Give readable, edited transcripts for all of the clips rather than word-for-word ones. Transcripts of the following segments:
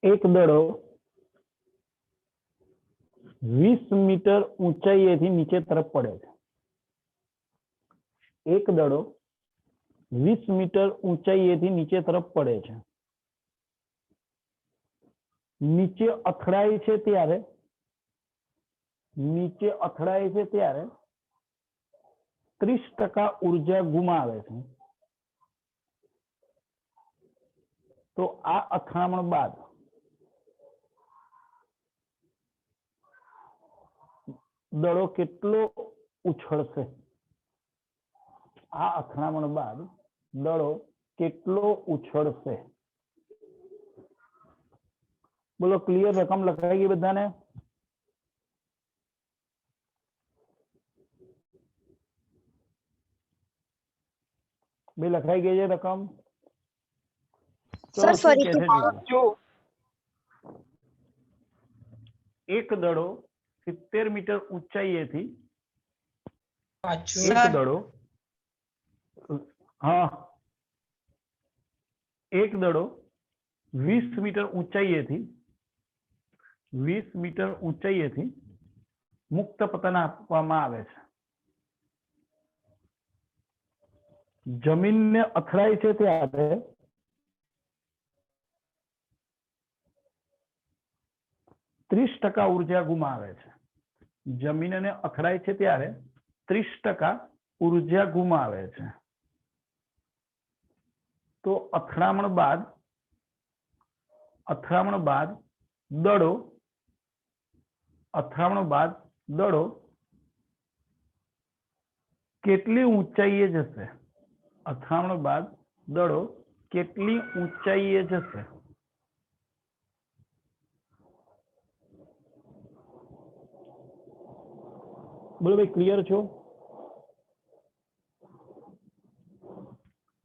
एक दड़ो 20 मीटर ऊंचाई नीचे तरफ पड़े छे। एक दड़ो 20 मीटर ऊंचाई नीचे तरफ पड़े छे। नीचे અથડાય છે ત્યારે नीचे અથડાય છે ત્યારે 30% ऊर्जा गुमावे छे। तो आ અથડામણ बाद દડો કેટલો ઉછળશે? આ અથડામણ બાદ દડો કેટલો ઉછળશે? બોલો ક્લિયર? રકમ લખાઈ ગઈ બધાને? બે લખાઈ ગઈ છે રકમ? સર ફરીથી જો એક દડો 70 મીટર ઊંચાઈએથી એક દડો हाँ एक दड़ो 20 मीटर ऊंचाईएથી मुक्त पतन आपवामां आवे छे। जमीन ने અથડાય છે ત્યારે 30% ऊर्जा गुमावे छे। जमीन ने અથડાય છે ત્યારે 30% ऊर्जा गुमावे छे। तो અથડામણ બાદ દડો કેટલી ઊંચાઈએ જશે? અથડામણ બાદ દડો કેટલી ઊંચાઈએ જશે? બોલો ભાઈ, ક્લિયર છો?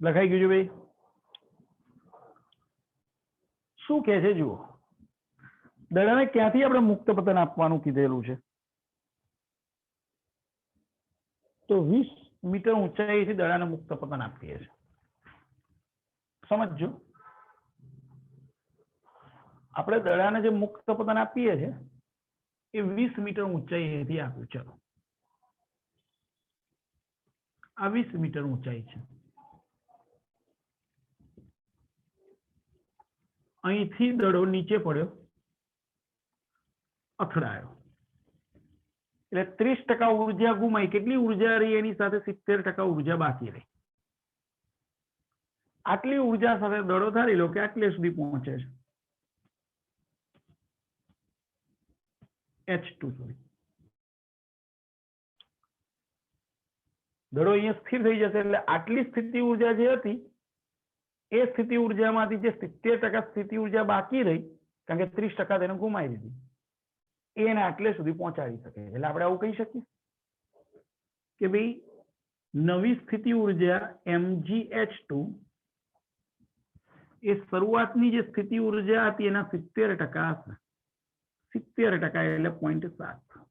લખાઈ ગયું છે ભાઈ? શું કહે છે જુઓ, દડાને ક્યાંથી આપણે મુક્ત પતન આપવાનું કીધેલું છે? તો 20 મીટર ઊંચાઈથી દડાને મુક્ત પતન આપીએ છીએ। સમજો, આપણે દડાને જે મુક્ત પતન આપીએ છીએ એ 20 મીટર ઊંચાઈથી આપ્યું। ચલો, આ 20 મીટર ઊંચાઈ છે। અહીંથી દડો નીચે પડ્યો, અથડાયો, એટલે 30% ઊર્જા ગુમાઈ। કેટલી ઊર્જા રહી? એની સાથે 70% ઊર્જા બાકી રહી। આટલી ઊર્જા સાથે દડો ધારી લો કે આટલે સુધી પહોંચે છે, H2 સુધી। દડો અહીંયા સ્થિર થઈ જશે, એટલે આટલી સ્થિતિ ઊર્જા જે હતી એ સ્થિતિ ઊર્જામાંથી જે 70% સ્થિતિ ઊર્જા બાકી રહી, કારણ કે 30% તેને ગુમાવી દીધી, એને આટલે સુધી પહોંચાડી શકે। એટલે આપણે આવું કહી શકીએ કે ભાઈ નવી સ્થિતિ ઊર્જા mgh2 એ શરૂઆતની જે સ્થિતિ ઊર્જા હતી એના 70% હશે। 70% એટલે 0.7।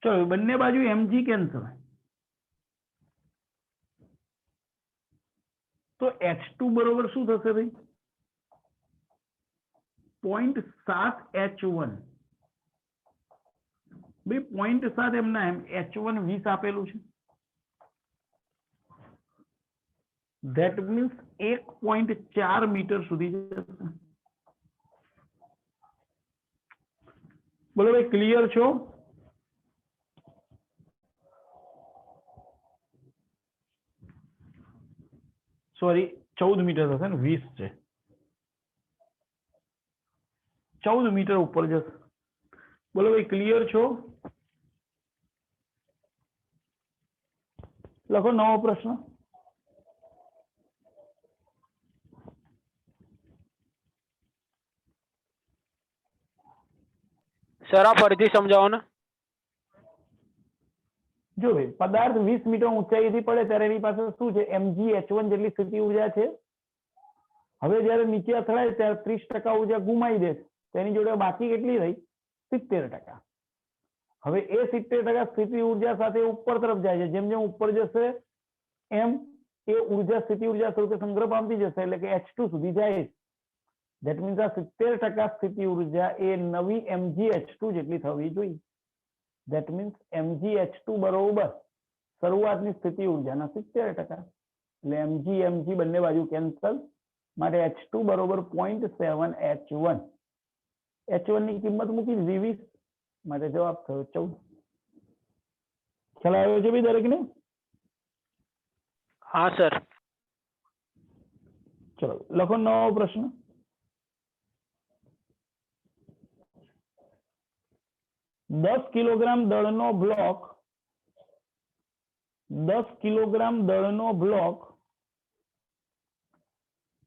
ચલો, બંને બાજુ mg કેન્સલ, તો H2 બરોબર શું થશે ભાઈ? 0.7 H1। ભાઈ 0.7 એમના એમ, H1 20 આપેલું છે, ધેટ મીન્સ 1.4 મીટર સુધી જશે। બોલો ભાઈ, ક્લિયર છો? સોરી, 14 મીટર થશે ને, 20 છે, 14 મીટર ઉપર જશે। બોલો ભાઈ, ક્લિયર છો? લખો નવો પ્રશ્ન। સર આ ફરીથી સમજાવો ને। જો ભાઈ, પદાર્થ 20 મીટર ઊંચાઈથી પડે ત્યારે એની પાસે શું છે? mgh1 જેટલી સ્થિતિ ઊર્જા છે। હવે જ્યારે નીચે અથડાય ત્યારે 30% ઊર્જા ગુમાવી દે, તેની જોડે બાકી કેટલી રહી? 70%। હવે એ 70% સ્થિતિ ઊર્જા સાથે ઉપર તરફ જાય છે। જેમ જેમ ઉપર જશે એમ એ ઉર્જા સ્થિતિ ઉર્જા સ્વરૂપે સંગ્રહ પામતી જશે એટલે કે H2 સુધી જાય. ધેટ મીન્સ આ 70% સ્થિતિ ઉર્જા એ નવી mgH2 જેટલી થવી જોઈએ. ધેટ મીન્સ mgH2 બરોબર શરૂઆતની સ્થિતિ ઉર્જાના 70%. એટલે mg બંને બાજુ કેન્સલ, માટે H2 બરોબર 0.7 H1. H1 ની કિંમત મૂકી દીધી 20, માટે જવાબ થયો 14. ખ્યાલ આવ્યો છે ભાઈ દરેકને? हाँ सर. ચલો લખો નવો પ્રશ્ન. દસ કિલોગ્રામ દળનો બ્લોક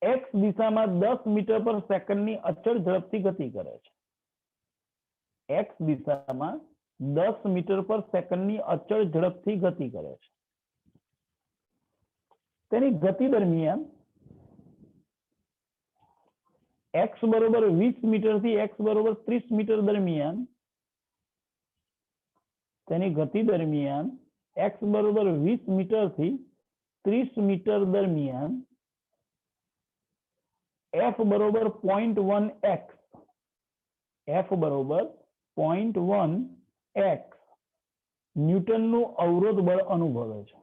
x દિશામાં 10 મીટર પર સેકન્ડની અચળ ઝડપથી ગતિ કરે છે. x દિશામાં 10 મીટર પર સેકન્ડની અચળ ઝડપથી ગતિ કરે છે. તેની ગતિ દરમિયાન x બરોબર 20 મીટર થી x બરોબર 30 મીટર દરમિયાન તેની ગતિ દરમિયાન x બરોબર 20 મીટર થી 30 મીટર દરમિયાન f બરોબર 0.1x ન્યૂટનનું અવરોધ બળ અનુભવે છે.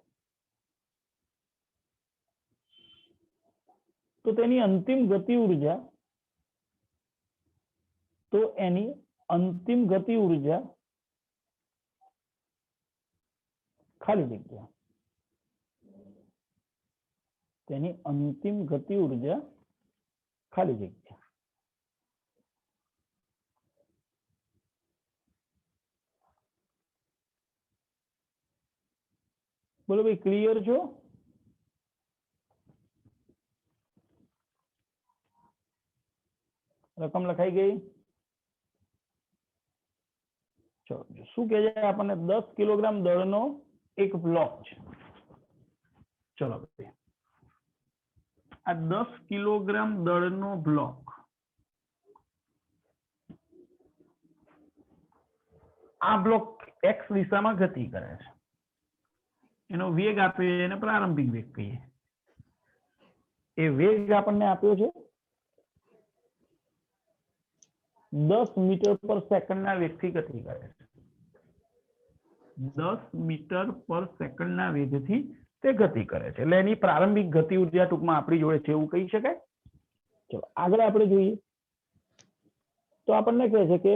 તો તેની અંતિમ ગતિ ઉર્જા ખાલી જગ્યા. તેની અંતિમ ગતિ ઉર્જા ખાલી જગ્યા. બોલો ભાઈ, ક્લિયર છો? રકમ લખાઈ ગઈ? ચલો શું કહે છે આપણને? 10 કિલોગ્રામ દળનો એક બ્લોક છે. ચલો ભાઈ, આ 10 કિલોગ્રામ દળનો બ્લોક આ બ્લોક x દિશામાં ગતિ કરે છે. એનો વેગ આપ્યો છે, એને પ્રારંભિક વેગ કહીએ. એ વેગ આપણને આપ્યો છે 10 મીટર પર સેકન્ડના વેગથી ગતિ કરે છે. 10 મીટર પર સેકન્ડના વેગથી તે ગતિ કરે છે. એટલે એની પ્રારંભિક ગતિ ઉર્જા ટૂંકમાં આપણી જોડે છે એવું કહી શકાય. ચલો આગળ આપણે જોઈએ તો આપણને કહે છે કે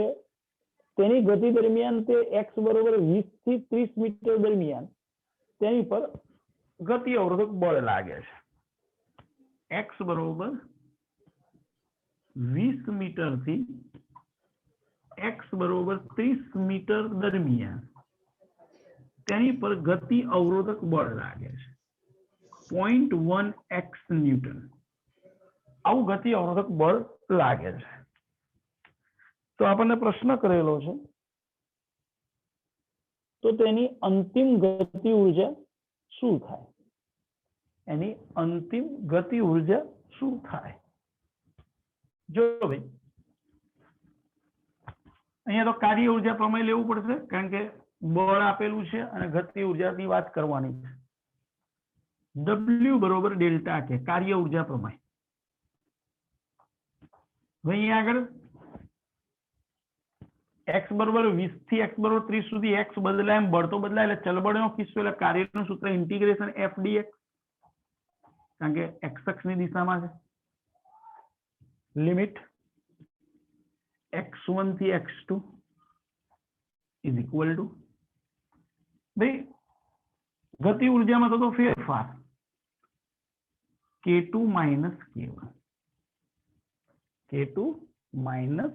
તેની ગતિ દરમિયાન તે x બરોબર 20 થી 30 મીટર દરમિયાન તેની પર ગતિ અવરોધક બળ લાગે છે. x બરોબર 20 મીટર થી x બરોબર 30 મીટર દરમિયાન તેની પર ગતિ અવરોધક બળ લાગે છે 0.1x ન્યૂટન. આવું ગતિ અવરોધક બળ લાગે છે. તો આપણને પ્રશ્ન કરેલો છે તો તેની અંતિમ ગતિ ઉર્જા શું થાય? એની અંતિમ ગતિ ઉર્જા શું થાય? જો ભાઈ અહીંયા તો કાર્ય ઉર્જા પ્રમેય લેવું પડશે, કારણ કે બળ આપેલું છે અને ગતિ ઉર્જાની વાત કરવાની છે. W બરોબર ડેલ્ટા કે કાર્ય ઉર્જા પ્રમેય. અહીંયા આગળ x બરોબર 20 થી x બરોબર 30 સુધી x બદલાય એમ બળ તો બદલાય, એટલે ચલબળનો કિસ્સો એટલે કાર્યનું સૂત્ર ઇન્ટિગ્રેશન f dx, કારણ કે x અક્ષની દિશામાં છે. લિમિટ x1 થી x2 ઇઝ ઇક્વલ ટુ ભાઈ ગતિ ઉર્જામાં થતો ફેરફાર k2 minus k1. k2 minus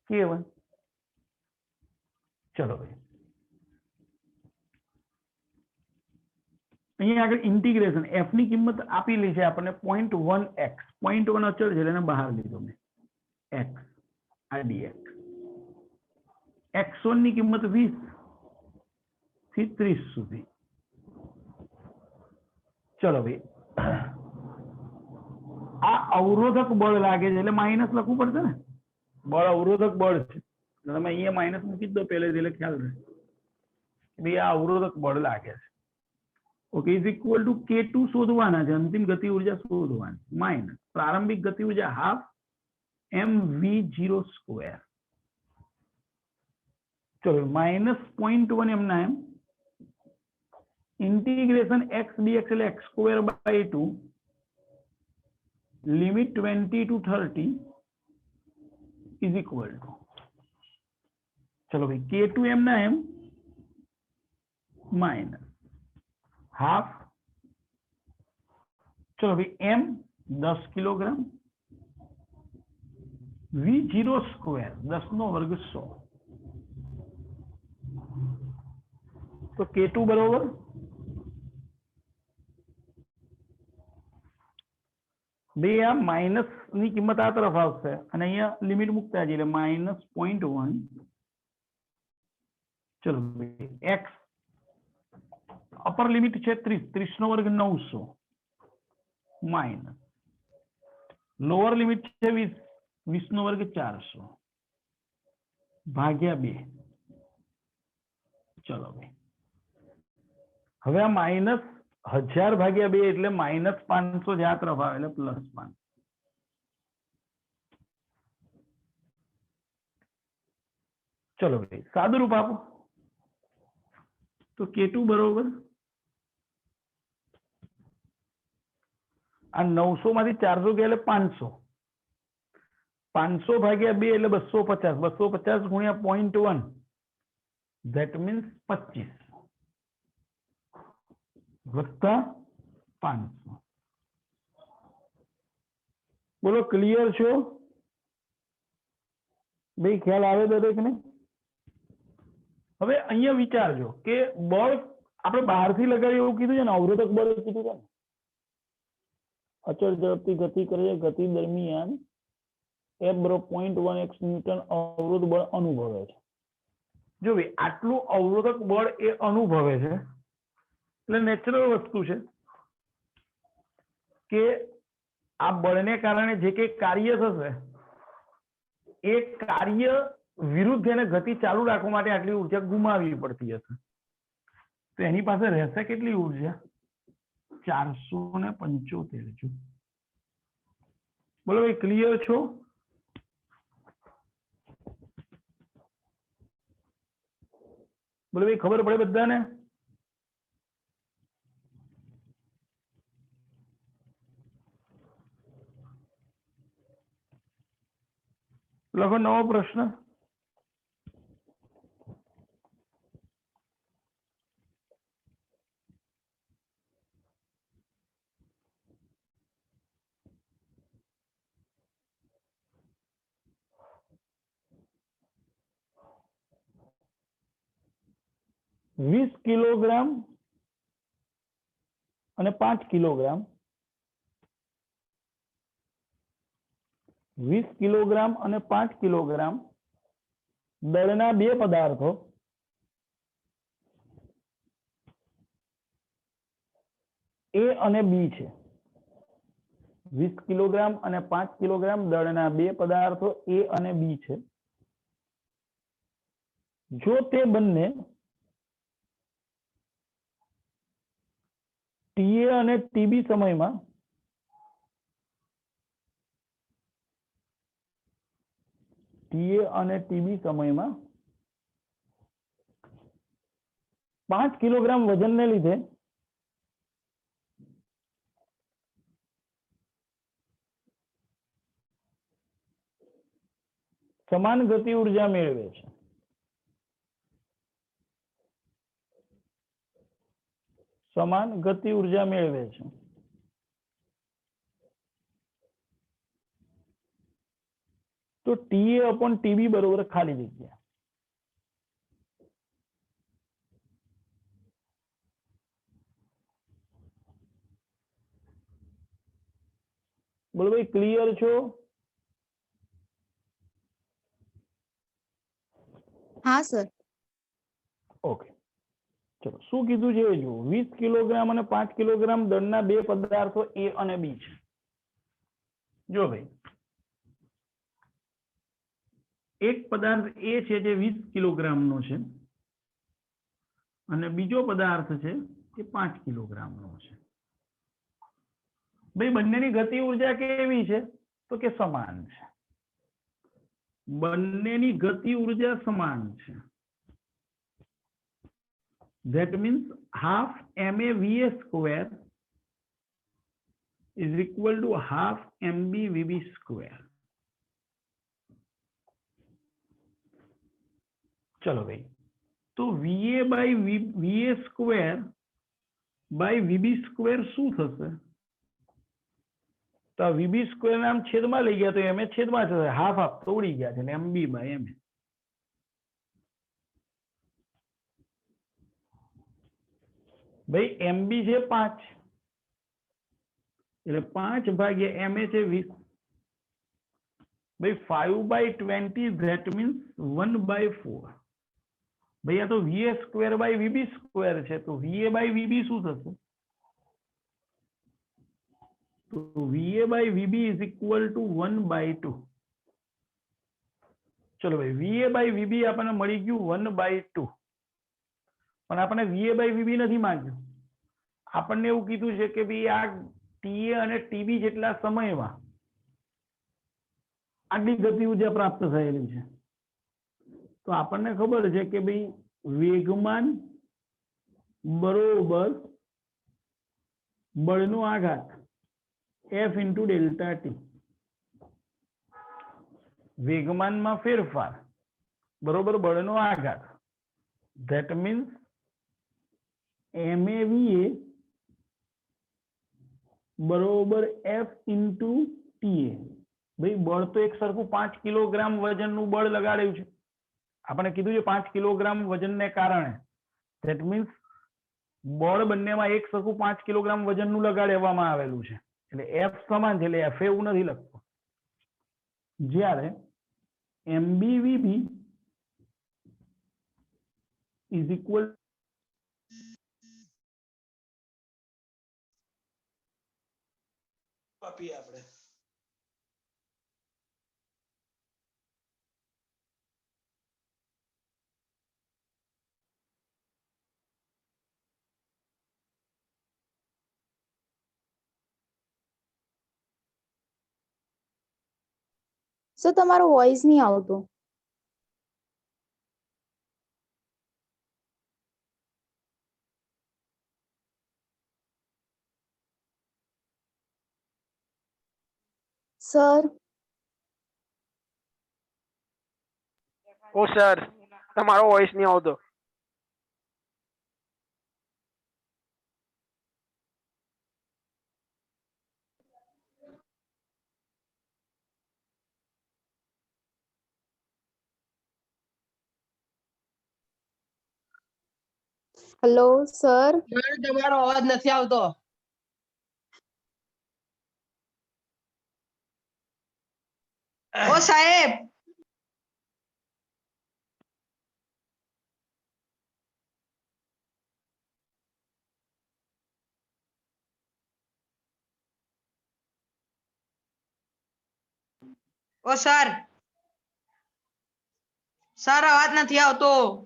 k1. ચલો ભાઈ અહીંયા આગળ ઇન્ટિગ્રેશન f ની કિંમત આપેલી છે આપણને 0.1x. 0.1 અચળ છે એટલે બહાર લીધો મેં x આ dx. x1 ની કિંમત 20 થી 30 સુધી. ચલો ભાઈ આ અવરોધક બળ લાગે છે એટલે માઇનસ લખવું પડશે ને. બળ અવરોધક બળ છે, તમે અહીંયા માઇનસ મૂકી જ દો પહેલેથી એટલે ખ્યાલ રહે. ભાઈ આ અવરોધક બળ લાગે છે. Okay is equal two K2 શોધવાના છે, અંતિમ ગતિ ઉર્જા શોધવાની માઇનસ પ્રારંભિક ગતિ ઉર્જા હાફ mv0 સ્ક્વેર, ચલો માઇનસ 0.1 એમના એમ इंटीग्रेशन x dx એટલે x સ્ક્વેર બાય 2 લિમિટ 20 to 30 ઇઝ ઇક્વલ ટુ, ચલો ભાઈ K2 એમના એમ માઇનસ હાફ, ચલો ભાઈ m 10 કિલોગ્રામ v0 સ્ક્વેર 10 નો વર્ગ 100, તો K2 બરોબર બે આ માઇનસ ની કિંમત આ તરફ આવશે અને અહીંયા લિમિટ મૂકતા જઈએ એટલે માઇનસ 0.1, ચલો x અપર લિમિટ છે 30 નો વર્ગ 900 માઇનસ લોઅર લિમિટ છે 20 નો વર્ગ 400 ભાગ્યા 2, ચલો ભાઈ હવે આ માઇનસ 1000 ભાગ્યા 2 એટલે માઇનસ 500 જે આ તરફ આવે એટલે પ્લસ 5, ચલો ભાઈ સાદું રૂપ આપો તો K2 બરોબર આ 900 માંથી 400 ગયા એટલે 500, 500 ભાગ્યા 2 એટલે 250, 250 ગુણ્યા 0.1 ધેટ મીન્સ 25 વત્તા 500, બોલો ક્લિયર છો ભાઈ? ખ્યાલ આવે દરેકને? હવે અહીંયા વિચારજો કે બળ આપણે બહારથી લગાડીએ એવું કીધું છે ને, અવરોધક બળ કીધું છે ને, અચળ ઝડપથી ગતિ કરે છે, ગતિ દરમિયાન F બરોબર 0.1x ન્યૂટન અવરોધ બળ અનુભવે છે. જો ભાઈ આટલું અવરોધક બળ એ અનુભવે છે એટલે નેચરલ વસ્તુ છે કે આ બળને કારણે જે કંઈ કાર્ય થશે એ કાર્ય વિરુદ્ધ એને ગતિ ચાલુ રાખવા માટે આટલી ઉર્જા ગુમાવવી પડતી હશે, તો એની પાસે રહેશે કેટલી ઉર્જા? 475 જો. બોલો ભાઈ ક્લિયર છો? બોલો ભાઈ ખબર પડે બધાને? લખો નવો પ્રશ્ન. વીસ કિલોગ્રામ અને 5 કિલોગ્રામ, 20 કિલોગ્રામ અને 5 કિલોગ્રામ દળના બે પદાર્થો A અને B છે. 20 કિલોગ્રામ અને 5 કિલોગ્રામ દળના બે પદાર્થો A અને B છે. જો તે બંને TA અને TB સમયમાં TA અને TB સમયમાં 5 કિલોગ્રામ વજનને લીધે સમાન ગતિ ઉર્જા મેળવે છે. સમાન ગતિ ઉર્જા મેળવે છે. તો TA upon TB બરોબર ખાલી જગ્યા. બોલો ભાઈ ક્લિયર છો? હા સર. ઓકે ચલો શું કીધું છે જો 20 કિલોગ્રામ અને 5 કિલોગ્રામ દળના બે પદાર્થો A અને B છે. જો ભાઈ એક પદાર્થ A છે જે 20 કિલોગ્રામ નો છે અને બીજો પદાર્થ છે એ 5 કિલોગ્રામનો છે. ભાઈ બંનેની ગતિ ઉર્જા કેવી છે તો કે સમાન છે. બંનેની ગતિ ઉર્જા સમાન છે. that means half ma va square is equal to half mb vb square. चलो भाई, तो va by va square by vb square શું થશે? તો vb square નામ છેદમાં લઈ ગયા તો ma છેદમાં થશે, હાફ હાફ તો ઉડી ગયા છે એટલે mb by ma. ભાઈ mb છે 5 એટલે 5 ભાગ્યા ma છે 20. ભાઈ 5 by 20 that means 1 by 4. ભાઈ આ તો va square by vb square છે તો va by vb શું થશે? તો va by vb is equal to 1 by 2. ચલો ભાઈ va by vb આપણને મળી ગયું 1 by 2. પણ આપણને va by vb નથી માંગ્યું. આપણને એવું કીધું છે કે ભાઈ આ ta અને tb જેટલા સમયમાં આટલી ગતિ ઉર્જા પ્રાપ્ત થયેલી છે. તો આપણને ખબર છે કે ભાઈ વેગમાન બરોબર બળનો આઘાત f into delta t. વેગમાનમાં ફેરફાર બરોબર બળનો આઘાત. that means ma va બરોબર f into ta. ભાઈ બળ તો એક સરખું 5 કિલોગ્રામ વજનનું બળ લગાડ્યું છે. આપણે કીધું છે 5 કિલોગ્રામ વજનને કારણે. that means બળ બંનેમાં એક સરખું 5 કિલોગ્રામ વજનનું લગાડવામાં આવેલું છે એટલે f સમાન છે એટલે f એવું નથી લખતો. જ્યારે mb vb is equal આપણે સર તમારો વોઇસ નહીં આવતો. સર ઓ સર, તમારો વોઇસ નહીં આવતો. Hello sir. તમારો અવાજ નથી આવતો. ઓ સાહેબ, ઓ સર, સર અવાજ નથી આવતો.